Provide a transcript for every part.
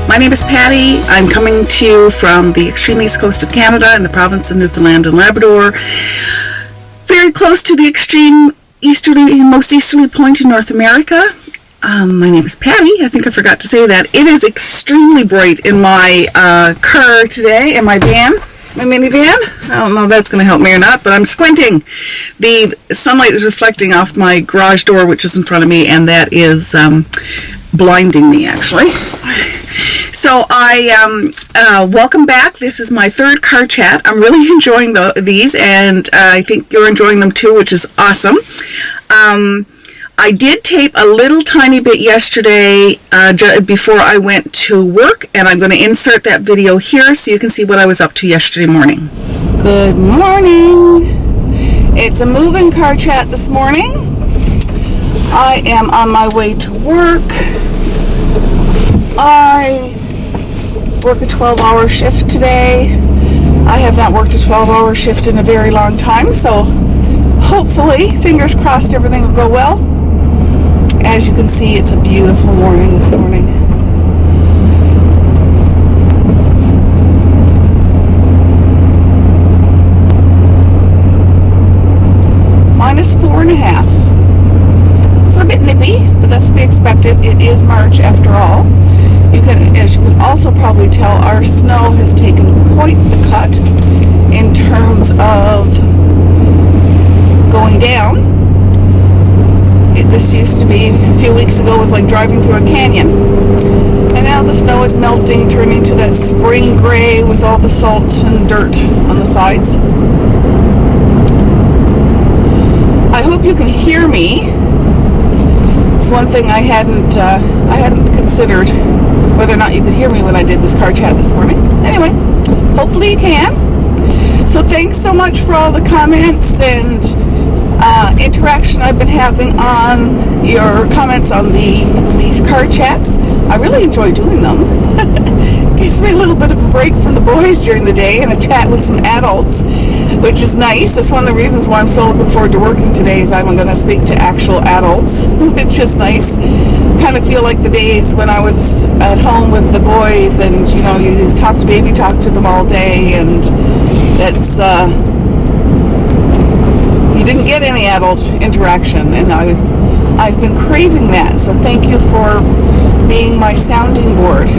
My name is Patty. I'm coming to you from the extreme east coast of Canada in the province of Newfoundland and Labrador, very close to the extreme most easterly point in North America. My name is Patty. I think I forgot to say that. It is extremely bright in my car today, in my van, my minivan. I don't know if that's going to help me or not, but I'm squinting. The sunlight is reflecting off my garage door, which is in front of me, and that is blinding me, actually. So welcome back. This is my third car chat. I'm really enjoying these, and I think you're enjoying them too, which is awesome. I did tape a little tiny bit yesterday before I went to work, and I'm going to insert that video here so you can see what I was up to yesterday morning. Good morning. It's a moving car chat this morning. I am on my way to work. I work a 12-hour shift today. I have not worked a 12-hour shift in a very long time, so hopefully, fingers crossed, everything will go well. As you can see, it's a beautiful morning this morning. Minus 4.5. It's a bit nippy, but that's to be expected. It is March after all. As you can also probably tell, our snow has taken quite the cut in terms of going down. This used to be, a few weeks ago, was like driving through a canyon. And now the snow is melting, turning to that spring gray with all the salt and dirt on the sides. I hope you can hear me. It's one thing I hadn't considered, whether or not you could hear me when I did this car chat this morning. Anyway, hopefully you can. So thanks so much for all the comments and interaction I've been having on your comments on these car chats. I really enjoy doing them. Gives me a little bit of a break from the boys during the day and a chat with some adults, which is nice. That's one of the reasons why I'm so looking forward to working today, is I'm going to speak to actual adults, which is nice. Kind of feel like the days when I was at home with the boys, and you know, you talk to them all day, and it's you didn't get any adult interaction, and I've been craving that. So thank you for being my sounding board.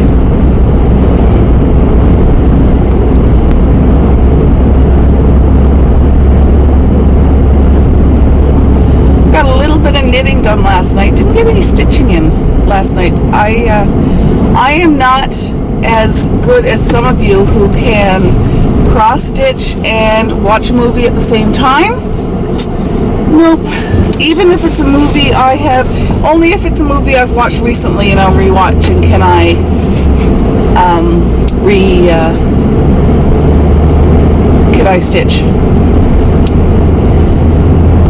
Got a little bit of knitting done last night. Didn't get any stitching in last night. I am not as good as some of you who can cross stitch and watch a movie at the same time. Nope. Even if it's a movie only if it's a movie I've watched recently and I'm rewatching, can I stitch.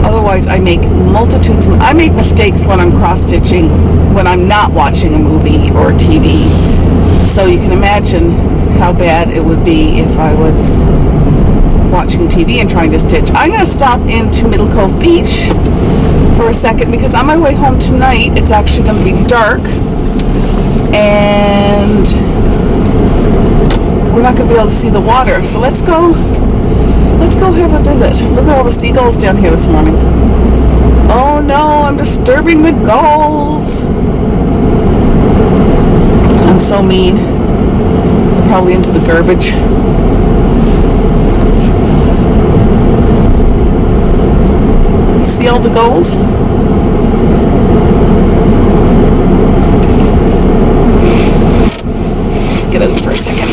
Otherwise, I make mistakes when I'm cross-stitching when I'm not watching a movie or TV. So you can imagine how bad it would be if I was watching TV and trying to stitch. I'm going to stop into Middle Cove Beach for a second because on my way home tonight, it's actually going to be dark and we're not going to be able to see the water. So let's go have a visit. Look at all the seagulls down here this morning. Oh no, I'm disturbing the gulls. I'm so mean. They're probably into the garbage. See all the gulls? Let's get out for a second.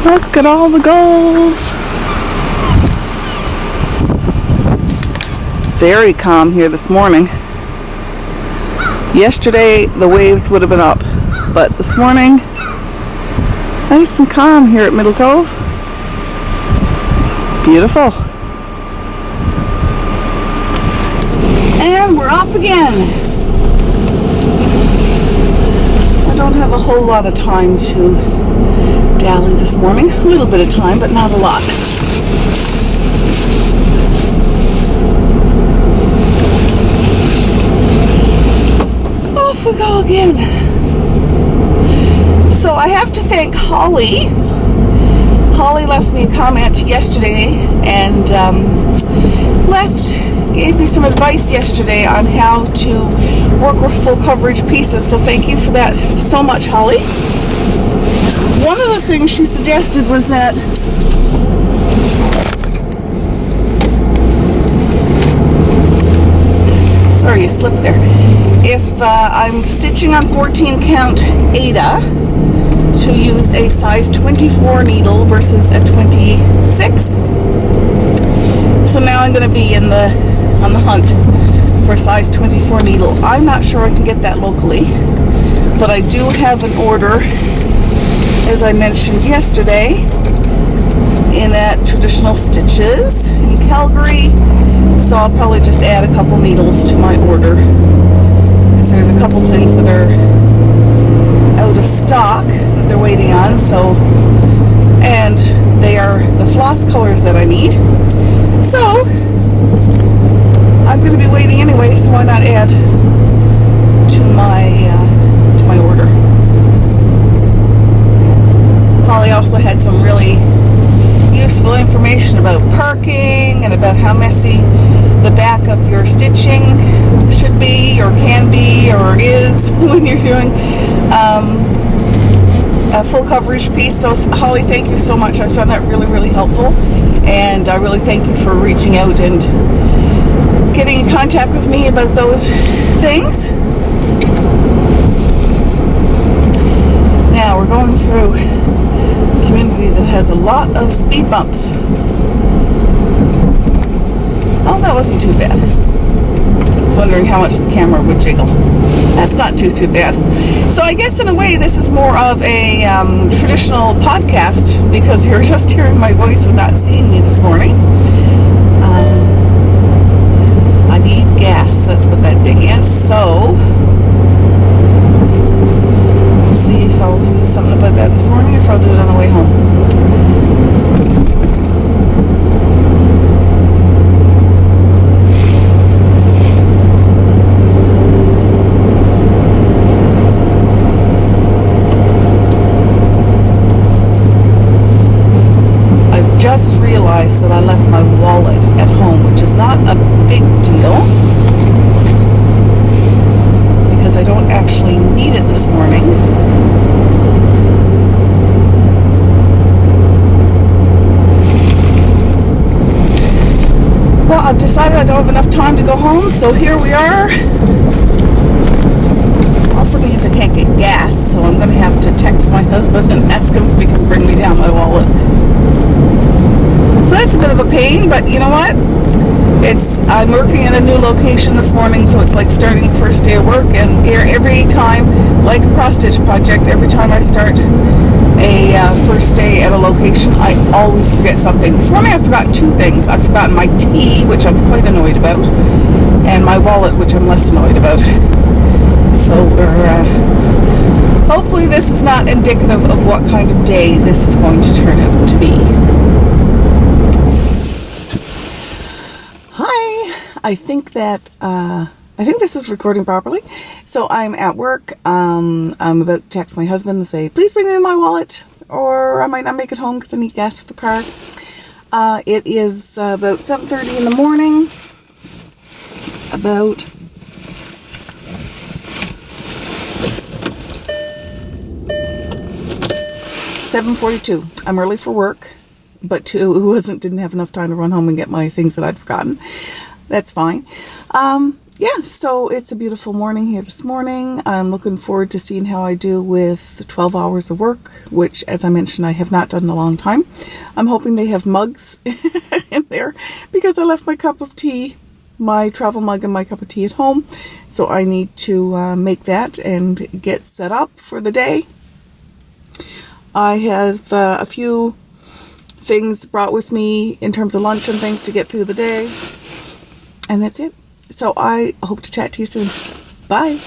Look at all the gulls. Very calm here this morning. Yesterday the waves would have been up, but this morning nice and calm here at Middle Cove. Beautiful. And we're off again. I don't have a whole lot of time to dally this morning. A little bit of time, but not a lot. Off we go again. So I have to thank Holly. Holly left me a comment yesterday and gave me some advice yesterday on how to work with full coverage pieces. So thank you for that so much, Holly. One of the things she suggested was that sorry, you slipped there. If I'm stitching on 14 count Ada, to use a size 24 needle versus a 26. So now I'm going to be on the hunt for a size 24 needle. I'm not sure I can get that locally, but I do have an order, as I mentioned yesterday, in at Traditional Stitches in Calgary. So I'll probably just add a couple needles to my order, because there's a couple things that are out of stock that they're waiting on. So, and they are the floss colors that I need. So I'm going to be waiting anyway, so why not add to my order. Holly also had some really useful information about parking and about how messy the back of your stitching should be or can be or is when you're doing a full coverage piece. So Holly, thank you so much. I found that really, really helpful, and I really thank you for reaching out and getting in contact with me about those things. Now we're going through a community that has a lot of speed bumps. Oh, that wasn't too bad. I was wondering how much the camera would jiggle. That's not too bad. So I guess in a way this is more of a traditional podcast, because you're just hearing my voice and not seeing me this morning. I need gas. That's what that ding is. So we'll see if I'll do something about that this morning, or if I'll do it on the way home. Just realized that I left my wallet at home, which is not a big deal because I don't actually need it this morning. Well, I've decided I don't have enough time to go home, so here we are. Also means I can't get gas, so I'm going to have to text my husband and ask him if he can bring me down my wallet. So that's a bit of a pain, but you know what? I'm working in a new location this morning, so it's like starting the first day of work, and every time, like a cross-stitch project, every time I start a first day at a location, I always forget something. This morning I've forgotten two things. I've forgotten my tea, which I'm quite annoyed about, and my wallet, which I'm less annoyed about. So hopefully this is not indicative of what kind of day this is going to turn out to be. I think this is recording properly. So I'm at work. I'm about to text my husband and say, please bring me my wallet, or I might not make it home because I need gas for the car. It is about 7:30 in the morning. About 7:42. I'm early for work, but didn't have enough time to run home and get my things that I'd forgotten. That's fine. Yeah, so it's a beautiful morning here this morning. I'm looking forward to seeing how I do with 12 hours of work, which, as I mentioned, I have not done in a long time. I'm hoping they have mugs in there, because I left my cup of tea, my travel mug and my cup of tea at home. So I need to make that and get set up for the day. I have a few things brought with me in terms of lunch and things to get through the day. And that's it. So I hope to chat to you soon. Bye.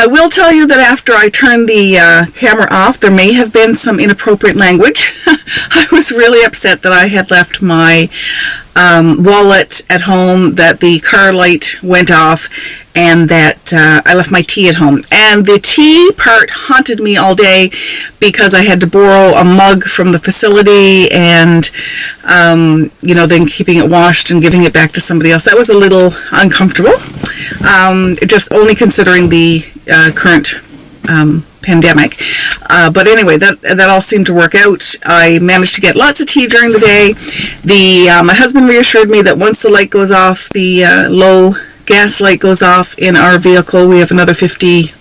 I will tell you that after I turned the camera off, there may have been some inappropriate language. I was really upset that I had left my wallet at home, that the car light went off, and that I left my tea at home. And the tea part haunted me all day because I had to borrow a mug from the facility and, then keeping it washed and giving it back to somebody else. That was a little uncomfortable, just only considering the current pandemic. But anyway, that all seemed to work out. I managed to get lots of tea during the day. My husband reassured me that once the light goes off, the low gas light goes off in our vehicle, we have another 50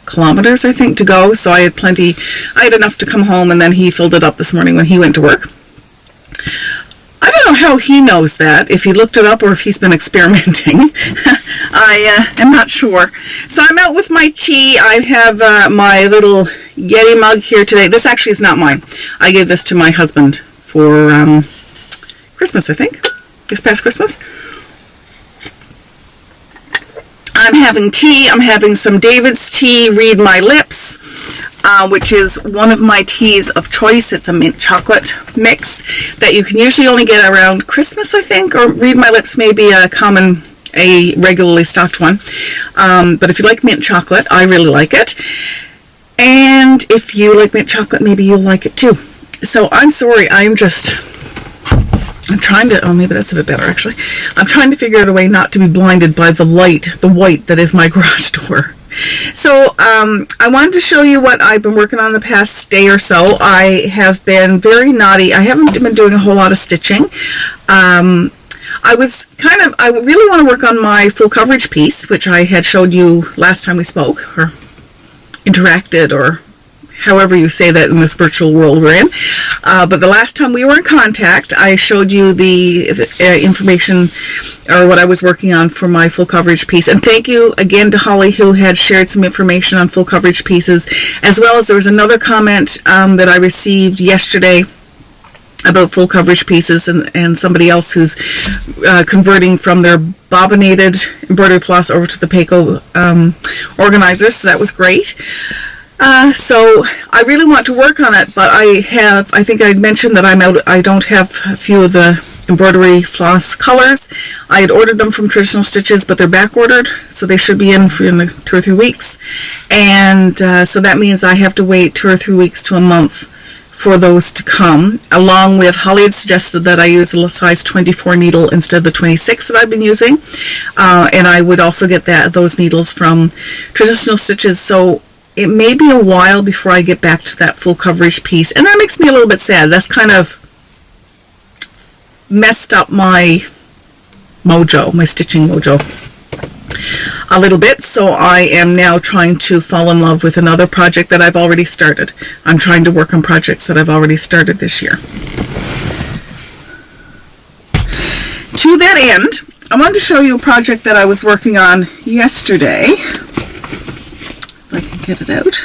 kilometers, I think, to go. So I had enough to come home, and then he filled it up this morning when he went to work. I don't know how he knows that, if he looked it up or if he's been experimenting. I am not sure. So I'm out with my tea. I have my little Yeti mug here today. This actually is not mine. I gave this to my husband for Christmas, I think. This past Christmas. I'm having tea. I'm having some David's tea, Read My Lips, which is one of my teas of choice. It's a mint chocolate mix that you can usually only get around Christmas, I think, or Read My Lips may be a regularly stocked one. But if you like mint chocolate, I really like it. And if you like mint chocolate, maybe you'll like it too. So I'm sorry, I'm trying to, maybe that's a bit better actually. I'm trying to figure out a way not to be blinded by the white that is my garage door. So I wanted to show you what I've been working on the past day or so. I have been very naughty. I haven't been doing a whole lot of stitching. I really want to work on my full coverage piece, which I had showed you last time we spoke, or interacted, or however you say that in this virtual world we're in. But the last time we were in contact, I showed you the information, or what I was working on for my full coverage piece. And thank you again to Holly, who had shared some information on full coverage pieces, as well as there was another comment that I received yesterday about full coverage pieces, and somebody else who's converting from their bobbinated embroidered floss over to the Peiko organizer. So that was great. So I really want to work on it, but I think I mentioned that I don't have a few of the embroidery floss colors. I had ordered them from Traditional Stitches, but they're back ordered, so they should be in 2 or 3 weeks. And so that means I have to wait 2 or 3 weeks to a month for those to come. Along with, Holly had suggested that I use a size 24 needle instead of the 26 that I've been using. And I would also get those needles from Traditional Stitches. So it may be a while before I get back to that full coverage piece, and that makes me a little bit sad. That's kind of messed up my mojo, my stitching mojo, a little bit. So I am now trying to fall in love with another project that I've already started. I'm trying to work on projects that I've already started this year. To that end, I wanted to show you a project that I was working on yesterday. If I can get it out.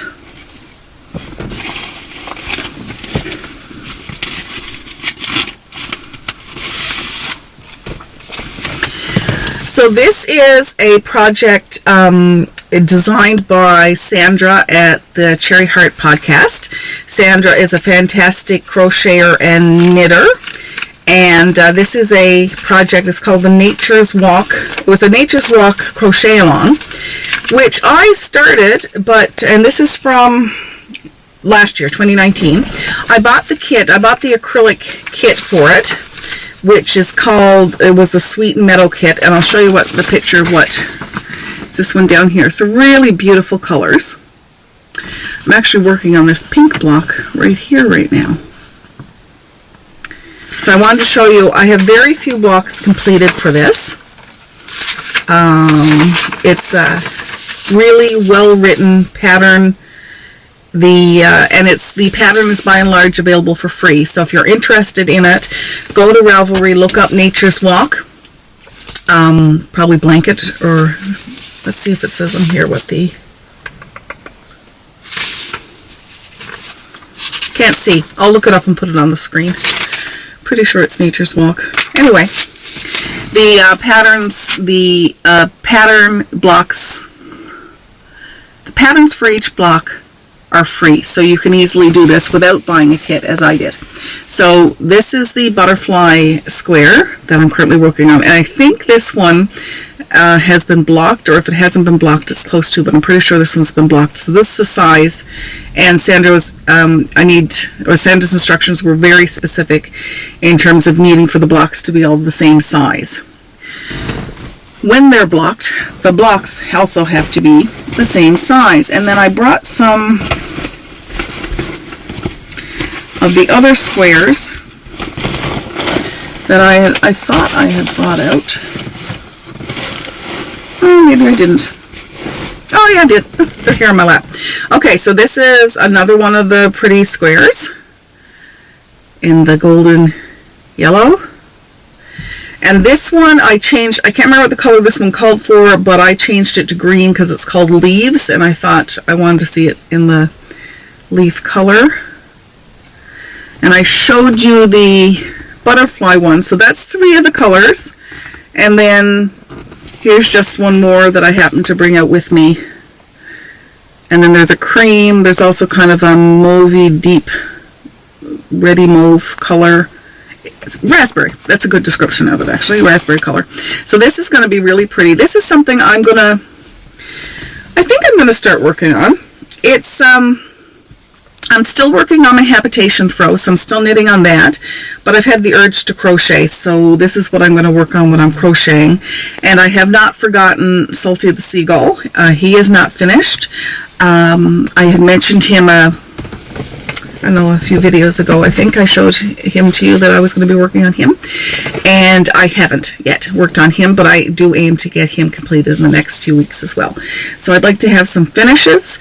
So this is a project designed by Sandra at the Cherry Heart podcast. Sandra is a fantastic crocheter and knitter. And this is a project, it's called the Nature's Walk. It was a Nature's Walk crochet along, which I started, and this is from last year, 2019. I bought the kit, I bought the acrylic kit for it, which is called, it was a Sweet and Meadow kit, and I'll show you what the picture of what, this one down here. So really beautiful colors. I'm actually working on this pink block right here right now. So I wanted to show you, I have very few blocks completed for this. It's a really well-written pattern. The pattern is by and large available for free. So if you're interested in it, go to Ravelry, look up Nature's Walk. Probably blanket, or let's see if it says on here what the... Can't see. I'll look it up and put it on the screen. Pretty sure it's Nature's Walk. Anyway, the patterns, the pattern blocks, the patterns for each block are free, so you can easily do this without buying a kit, as I did. So this is the butterfly square that I'm currently working on, and I think this one has been blocked, or if it hasn't been blocked, it's close to, but I'm pretty sure this one's been blocked. So this is the size, and Sandra's instructions were very specific in terms of needing for the blocks to be all the same size. When they're blocked, the blocks also have to be the same size. And then I brought some of the other squares that I thought I had brought out. Oh, maybe I didn't. Oh yeah, I did. They're here on my lap. Okay, so this is another one of the pretty squares in the golden yellow. And this one I changed, I can't remember what the color this one called for, but I changed it to green because it's called Leaves, and I thought I wanted to see it in the leaf color. And I showed you the butterfly one, so that's 3 of the colors. And then here's just one more that I happened to bring out with me. And then there's a cream, there's also kind of a mauvey, deep, reddy mauve color. It's raspberry. That's a good description of it, actually. Raspberry color. So this is going to be really pretty. This is something I think I'm going to start working on. It's, I'm still working on my habitation throw, so I'm still knitting on that, but I've had the urge to crochet, so this is what I'm going to work on when I'm crocheting. And I have not forgotten Salty the Seagull. He is not finished. I had mentioned him I don't know, a few videos ago. I think I showed him to you that I was going to be working on him, and I haven't yet worked on him, but I do aim to get him completed in the next few weeks as well. So I'd like to have some finishes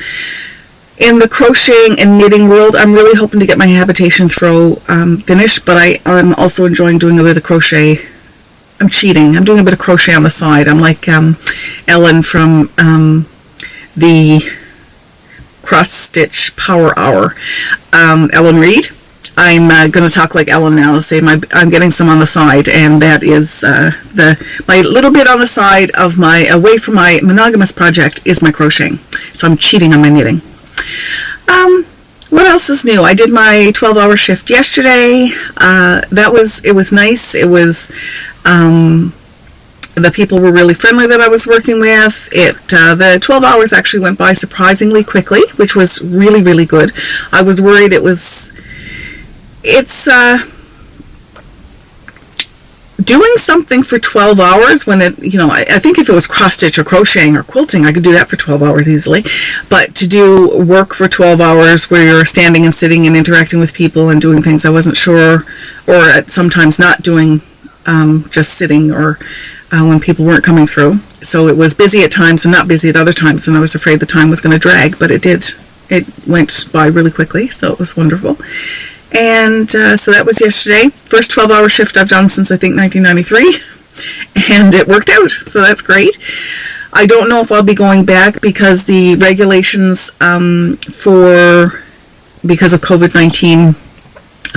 in the crocheting and knitting world. I'm really hoping to get my habitation throw finished, but I'm also enjoying doing a bit of crochet. I'm cheating. I'm doing a bit of crochet on the side. I'm like Ellen from the Cross Stitch Power Hour. Ellen Reed. I'm going to talk like Ellen now, say I'm getting some on the side, and that is my little bit on the side of my, away from my monogamous project, is my crocheting. So I'm cheating on my knitting. What else is new? I did my 12-hour shift yesterday. It was nice. It was, the people were really friendly that I was working with. The 12 hours actually went by surprisingly quickly, which was really, really good. I was worried it's doing something for 12 hours when I think if it was cross stitch or crocheting or quilting, I could do that for 12 hours easily. But to do work for 12 hours where you're standing and sitting and interacting with people and doing things I wasn't sure, or sometimes not doing, just sitting, or when people weren't coming through. So it was busy at times and not busy at other times, and I was afraid the time was going to drag, but it did. It went by really quickly, so it was wonderful. And so that was yesterday. First 12-hour shift I've done since I think 1993, and it worked out, so that's great. I don't know if I'll be going back because the regulations because of COVID-19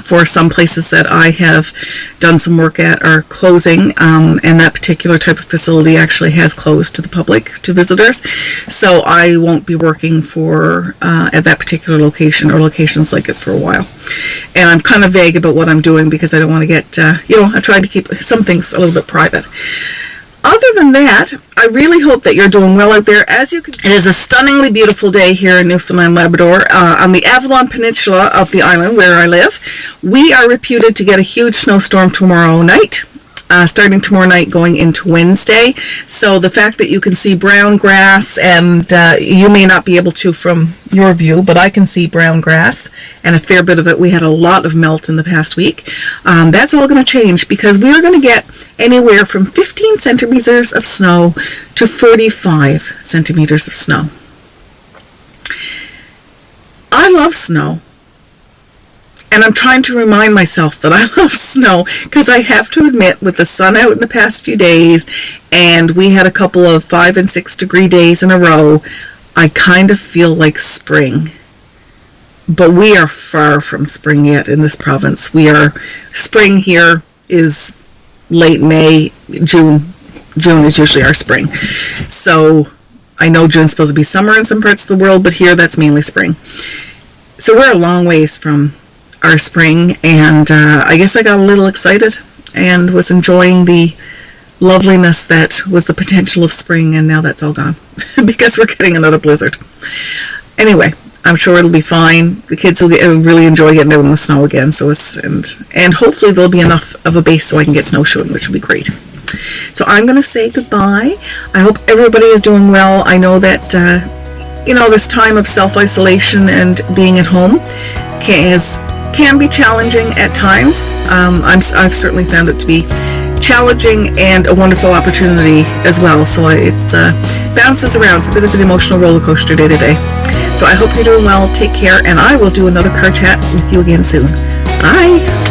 for some places that I have done some work at are closing, and that particular type of facility actually has closed to the public, to visitors. So I won't be working at that particular location or locations like it for a while. And I'm kind of vague about what I'm doing because I don't want to get, I try to keep some things a little bit private. Other than that, I really hope that you're doing well out there. As you can, it is a stunningly beautiful day here in Newfoundland, Labrador, on the Avalon Peninsula of the island where I live. We are reputed to get a huge snowstorm tomorrow night, starting tomorrow night going into Wednesday. So the fact that you can see brown grass, and you may not be able to from your view, but I can see brown grass, and a fair bit of it. We had a lot of melt in the past week. That's all going to change because we are going to get anywhere from 15 centimeters of snow to 45 centimeters of snow. I love snow. And I'm trying to remind myself that I love snow because I have to admit, with the sun out in the past few days, and we had a couple of 5 and 6 degree days in a row, I kind of feel like spring. But we are far from spring yet in this province. Spring here is late May, June. June is usually our spring. So I know June's supposed to be summer in some parts of the world, but here that's mainly spring. So we're a long ways from our spring, and I guess I got a little excited and was enjoying the loveliness that was the potential of spring, and now that's all gone because we're getting another blizzard. Anyway, I'm sure it'll be fine. The kids will really enjoy getting out in the snow again, and hopefully there'll be enough of a base so I can get snowshoeing, which will be great. So I'm going to say goodbye. I hope everybody is doing well. I know that this time of self-isolation and being at home can be challenging at times. I've certainly found it to be challenging and a wonderful opportunity as well. So it bounces around. It's a bit of an emotional roller coaster day to day. So I hope you're doing well. Take care, and I will do another card chat with you again soon. Bye.